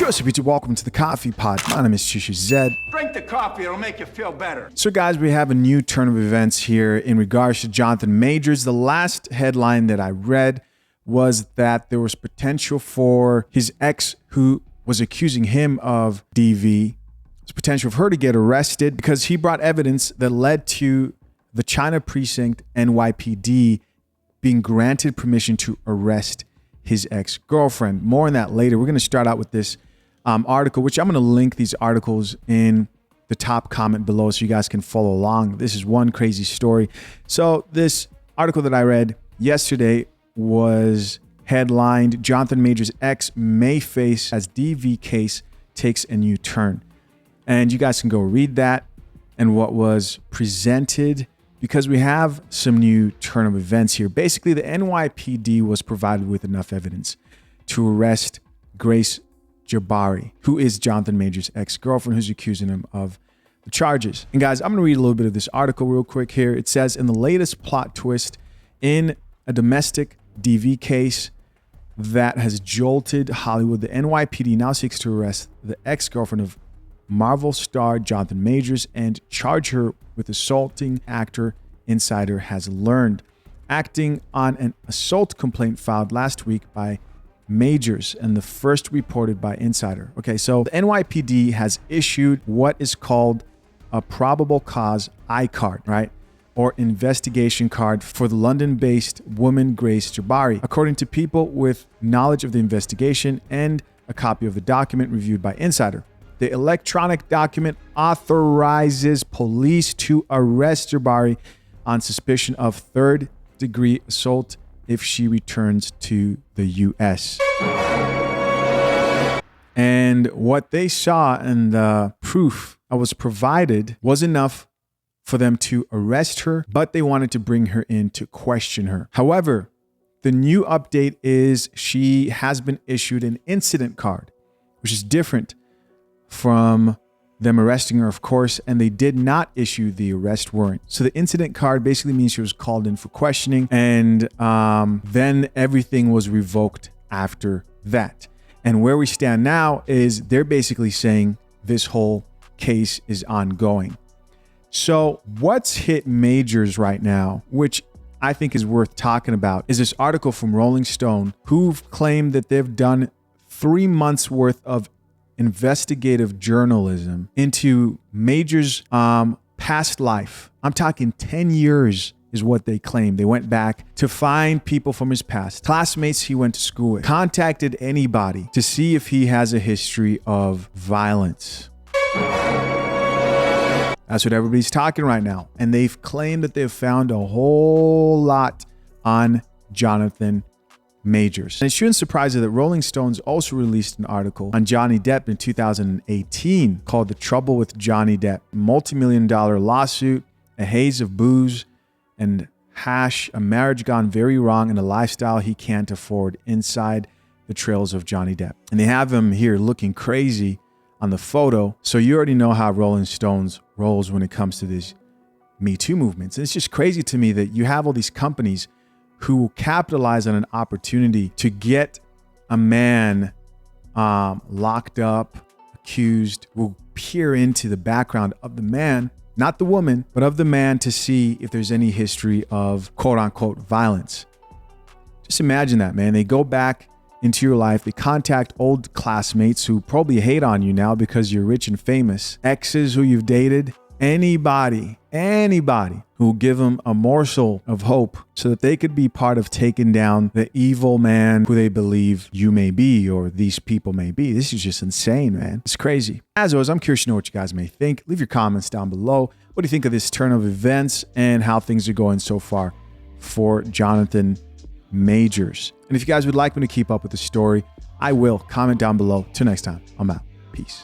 Joseph YouTube, welcome to the Coffee Pod. My name is Shushu Zed. Drink the coffee, it'll make you feel better. So guys, we have a new turn of events here in regards to Jonathan Majors. The last headline that I read was that there was potential for his ex, who was accusing him of DV, there's potential for her to get arrested because he brought evidence that led to the China Precinct NYPD being granted permission to arrest his ex-girlfriend. More on that later. We're going to start out with this article, which I'm going to link these articles in the top comment below so you guys can follow along. This is one crazy story. So this article that I read yesterday was headlined, Jonathan Majors' ex may face as DV case takes a new turn. And you guys can go read that and what was presented, because we have some new turn of events here. Basically, the NYPD was provided with enough evidence to arrest Grace Jabari, who is Jonathan Majors' ex-girlfriend, who's accusing him of the charges. And guys, I'm going to read a little bit of this article real quick here. It says, in the latest plot twist in a domestic DV case that has jolted Hollywood, the NYPD now seeks to arrest the ex-girlfriend of Marvel star Jonathan Majors and charge her with assaulting actor, Insider has learned. Acting on an assault complaint filed last week by Majors and the first reported by Insider. Okay, so the NYPD has issued what is called a probable cause I card, right? Or investigation card for the London-based woman Grace Jabari. According to people with knowledge of the investigation and a copy of the document reviewed by Insider. The electronic document authorizes police to arrest Jabari on suspicion of third-degree assault if she returns to the U.S. And what they saw and the proof that was provided was enough for them to arrest her, but they wanted to bring her in to question her. However, the new update is she has been issued an incident card, which is different from them arresting her, of course, and they did not issue the arrest warrant. So the incident card basically means she was called in for questioning, and then everything was revoked after that. And where we stand now is they're basically saying this whole case is ongoing. So what's hit Majors right now, which I think is worth talking about, is this article from Rolling Stone, who've claimed that they've done 3 months worth of investigative journalism into Majors' past life. I'm talking 10 years is what they claim. They went back to find people from his past, classmates he went to school with, contacted anybody to see if he has a history of violence. That's what everybody's talking right now. And they've claimed that they've found a whole lot on Jonathan Majors. And it shouldn't surprise you that Rolling Stones also released an article on Johnny Depp in 2018 called The Trouble with Johnny Depp. Multi-million-dollar lawsuit, a haze of booze and hash, a marriage gone very wrong, and a lifestyle he can't afford inside the trails of Johnny Depp. And they have him here looking crazy on the photo. So you already know how Rolling Stones rolls when it comes to these Me Too movements. And it's just crazy to me that you have all these companies who will capitalize on an opportunity to get a man locked up, accused, will peer into the background of the man, not the woman, but of the man, to see if there's any history of quote unquote violence. Just imagine that, man. They go back into your life. They contact old classmates who probably hate on you now because you're rich and famous, exes who you've dated, anybody who will give them a morsel of hope so that they could be part of taking down the evil man who they believe you may be or these people may be. This is just insane, man. It's crazy. As always, I'm curious to know what you guys may think. Leave your comments down below. What do you think of this turn of events and how things are going so far for Jonathan Majors? And if you guys would like me to keep up with the story, I will. Comment down below. Till next time, I'm out. Peace.